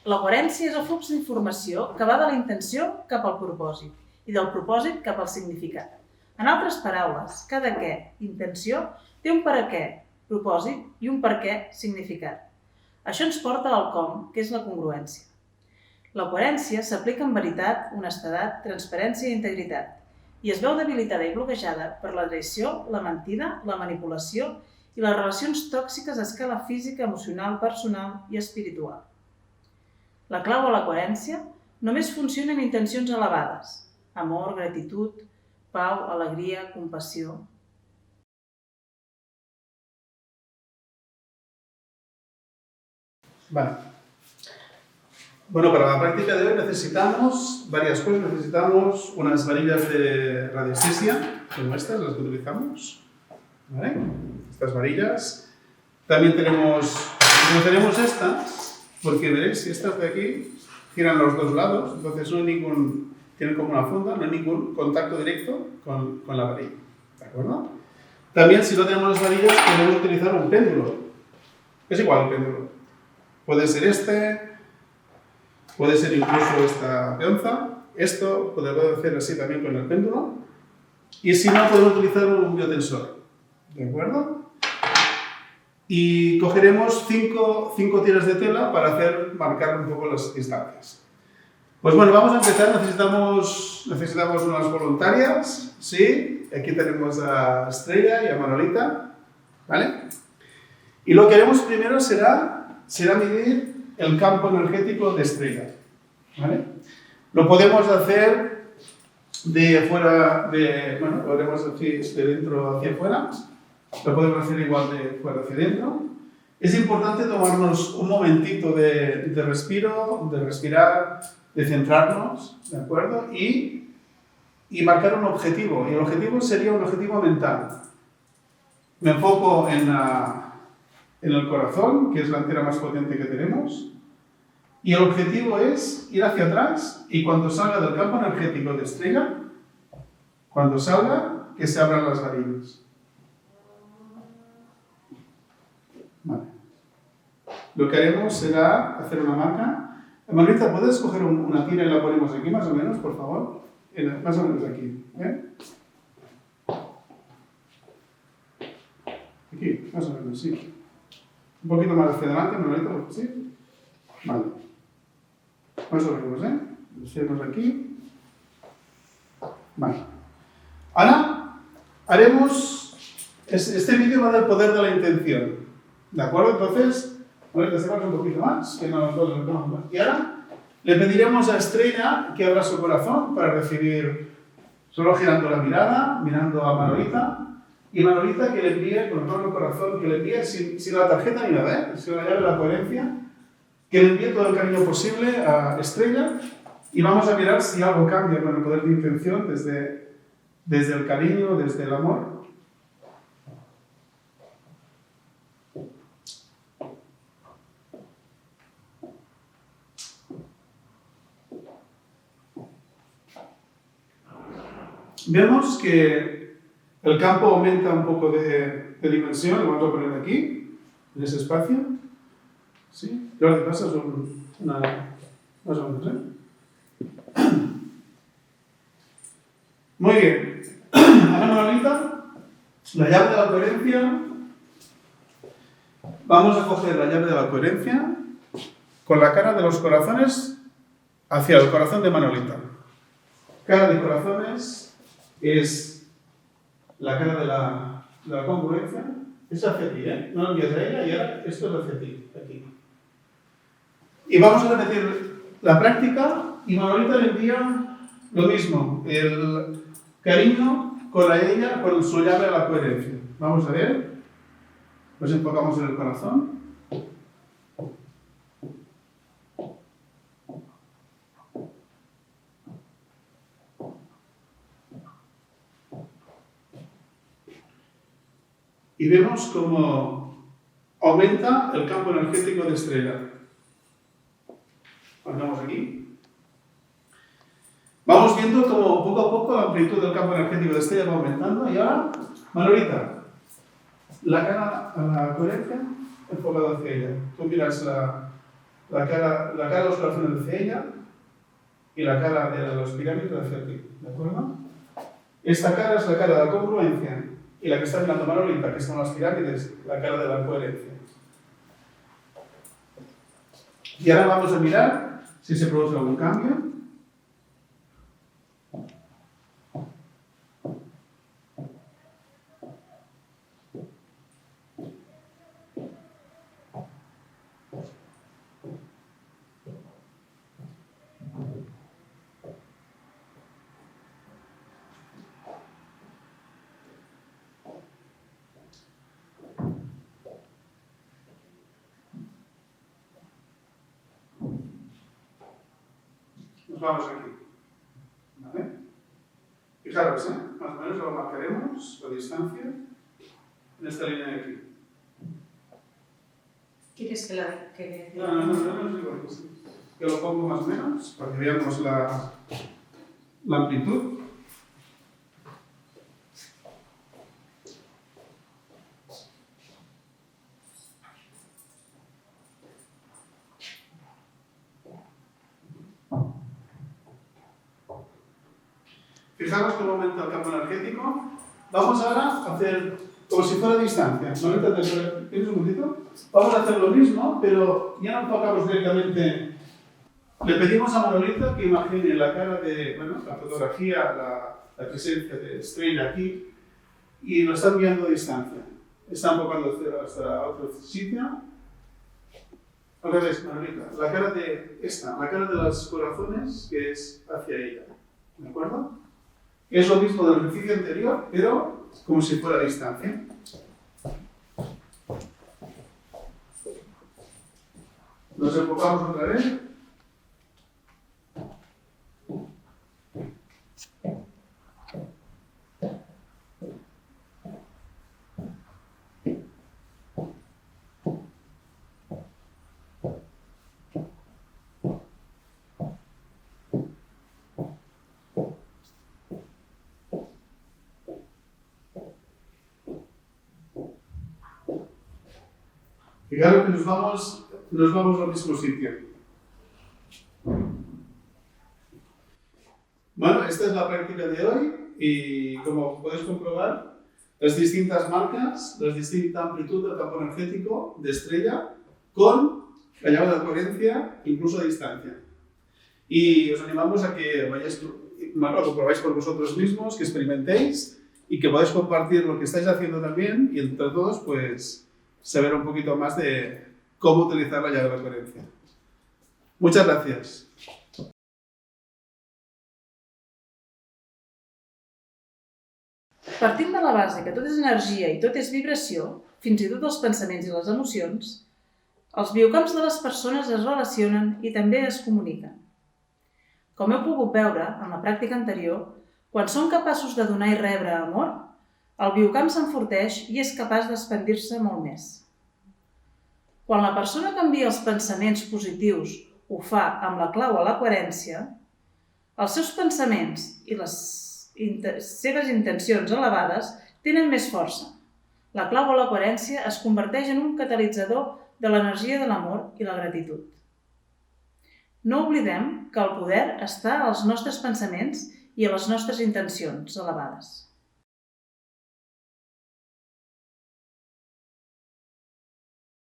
La coherència és el flux d'informació que va de la intenció cap al propòsit i del propòsit cap al significat. En altres paraules, cada què, intenció, té un per a què, propòsit i un per què, significat. Això ens porta al com, que és la congruència. La coherència s'aplica amb veritat, honestedat, transparència i integritat i es veu debilitada i bloquejada per la traïció, la mentida, la manipulació i les relacions tòxiques a escala física, emocional, personal i espiritual. La clau a la coherència només funciona amb intencions elevades: amor, gratitud, pau, alegria, compassió. Vale. Bueno, para la práctica de hoy necesitamos varias cosas. Necesitamos unas varillas de radiestesia, como estas, las que utilizamos. ¿Vale? Estas varillas. También tenemos estas, porque veréis, si estas de aquí giran los dos lados, entonces no hay ningún, tienen como una funda, no hay ningún contacto directo con la varilla. ¿De acuerdo? También, si no tenemos las varillas, podemos utilizar un péndulo. Es igual el péndulo. Puede ser puede ser incluso esta peonza. Esto podemos hacer así también con el péndulo. Y si no, podemos utilizar un biotensor. ¿De acuerdo? Y cogeremos cinco tiras de tela para marcar un poco las distancias. Pues bueno, vamos a empezar. Necesitamos unas voluntarias. Sí, aquí tenemos a Estrella y a Manolita. ¿Vale? Y lo que haremos primero será medir el campo energético de Estrella. ¿Vale? Lo podemos hacer de fuera, lo haremos así, de dentro hacia afuera. Lo podemos hacer igual de fuera hacia dentro. Es importante tomarnos un momentito de respiro, de respirar, de centrarnos, ¿de acuerdo? Y marcar un objetivo. Y el objetivo sería un objetivo mental. Me enfoco en el corazón, que es la antena más potente que tenemos. Y el objetivo es ir hacia atrás y cuando salga del campo energético de Estrella, cuando salga, que se abran las varillas. Vale. Lo que haremos será hacer una marca. Margarita, ¿puedes coger una tira y la ponemos aquí más o menos, por favor? Más o menos aquí. Aquí, más o menos, sí. Un poquito más hacia adelante, Margarita, ¿sí? Vale. Más o menos, Lo hacemos aquí. Vale. Ahora haremos... Este vídeo va del poder de la intención. ¿De acuerdo? Entonces, a ver, hacemos un poquito más. Que no, y ahora le pediremos a Estrella que abra su corazón para recibir, solo girando la mirada, mirando a Manolita. Y Manolita que le envíe, con todo el corazón, que le envíe sin la tarjeta ni nada, sin la llave de la coherencia, que le envíe todo el cariño posible a Estrella y vamos a mirar si algo cambia con el poder de intención desde el cariño, desde el amor. Vemos que el campo aumenta un poco de dimensión, lo vamos a poner aquí, en ese espacio. ¿Sí? Jordi, pasas una... más o menos, Muy bien. Ahora, Manolita, la llave de la coherencia. Vamos a coger la llave de la coherencia con la cara de los corazones hacia el corazón de Manolita. Cara de corazones es la cara de la congruencia. Es hacia ti, No envías a ella y ahora esto es hacia ti, aquí. Y vamos a repetir la práctica y Manolita le envía lo mismo, el cariño con ella, con su llave a la coherencia. Vamos a ver, nos enfocamos en el corazón. Y vemos cómo aumenta el campo energético de Estrella. Andamos aquí. Vamos viendo cómo poco a poco la amplitud del campo energético de Estrella va aumentando. Y ahora, Manolita, la cara a la coherencia enfocada hacia ella. Tú miras la cara de los corazones hacia ella y la cara de los pirámides hacia ti, ¿de acuerdo? Esta cara es la cara de la congruencia y la que está mirando Manolita, que son las pirámides, la cara de la coherencia. Y ahora vamos a mirar si se produce algún cambio. Nos vamos aquí. ¿Vale? Fijaros, más o menos lo marcaremos, la distancia, en esta línea de aquí. ¿Quieres que la que No, digo que lo pongo más o menos, para que veamos la amplitud. Fijaros cómo aumenta el campo energético. Vamos ahora a hacer como si fuera distancia. ¿Tienes un momentito? Vamos a hacer lo mismo, pero ya no tocamos directamente. Le pedimos a Manolita que imagine la cara de, la fotografía, la presencia de Estrella aquí, y lo está enviando a distancia. Está enfocando hasta otro sitio. Al revés, Manolita. La cara de esta, la cara de los corazones, que es hacia ella. ¿De acuerdo? Es lo mismo del ejercicio anterior, pero como si fuera a distancia. Nos enfocamos otra vez. Fijaros que nos vamos al mismo sitio. Bueno, esta es la práctica de hoy y como podéis comprobar, las distintas marcas, la distinta amplitud del campo energético de Estrella con la llave de coherencia, incluso a distancia. Y os animamos a que lo comprobáis por vosotros mismos, que experimentéis y que podáis compartir lo que estáis haciendo también y entre todos, pues, saber un poquito más de cómo utilizar la llave de la coherencia. Muchas gracias. Partint de la base que tot és energia i tot és vibració, fins i tot els pensaments i les emocions, els biocamps de les persones es relacionen i també es comuniquen. Com heu pogut veure en la pràctica anterior, quan som capaços de donar i rebre amor, el biocamp s'enforteix i és capaç d'expandir-se molt més. Quan la persona canvia els pensaments positius, ho fa amb la clau a la coherència, els seus pensaments i les seves intencions elevades tenen més força. La clau a la coherència es converteix en un catalitzador de l'energia de l'amor i la gratitud. No oblidem que el poder està als nostres pensaments i a les nostres intencions elevades.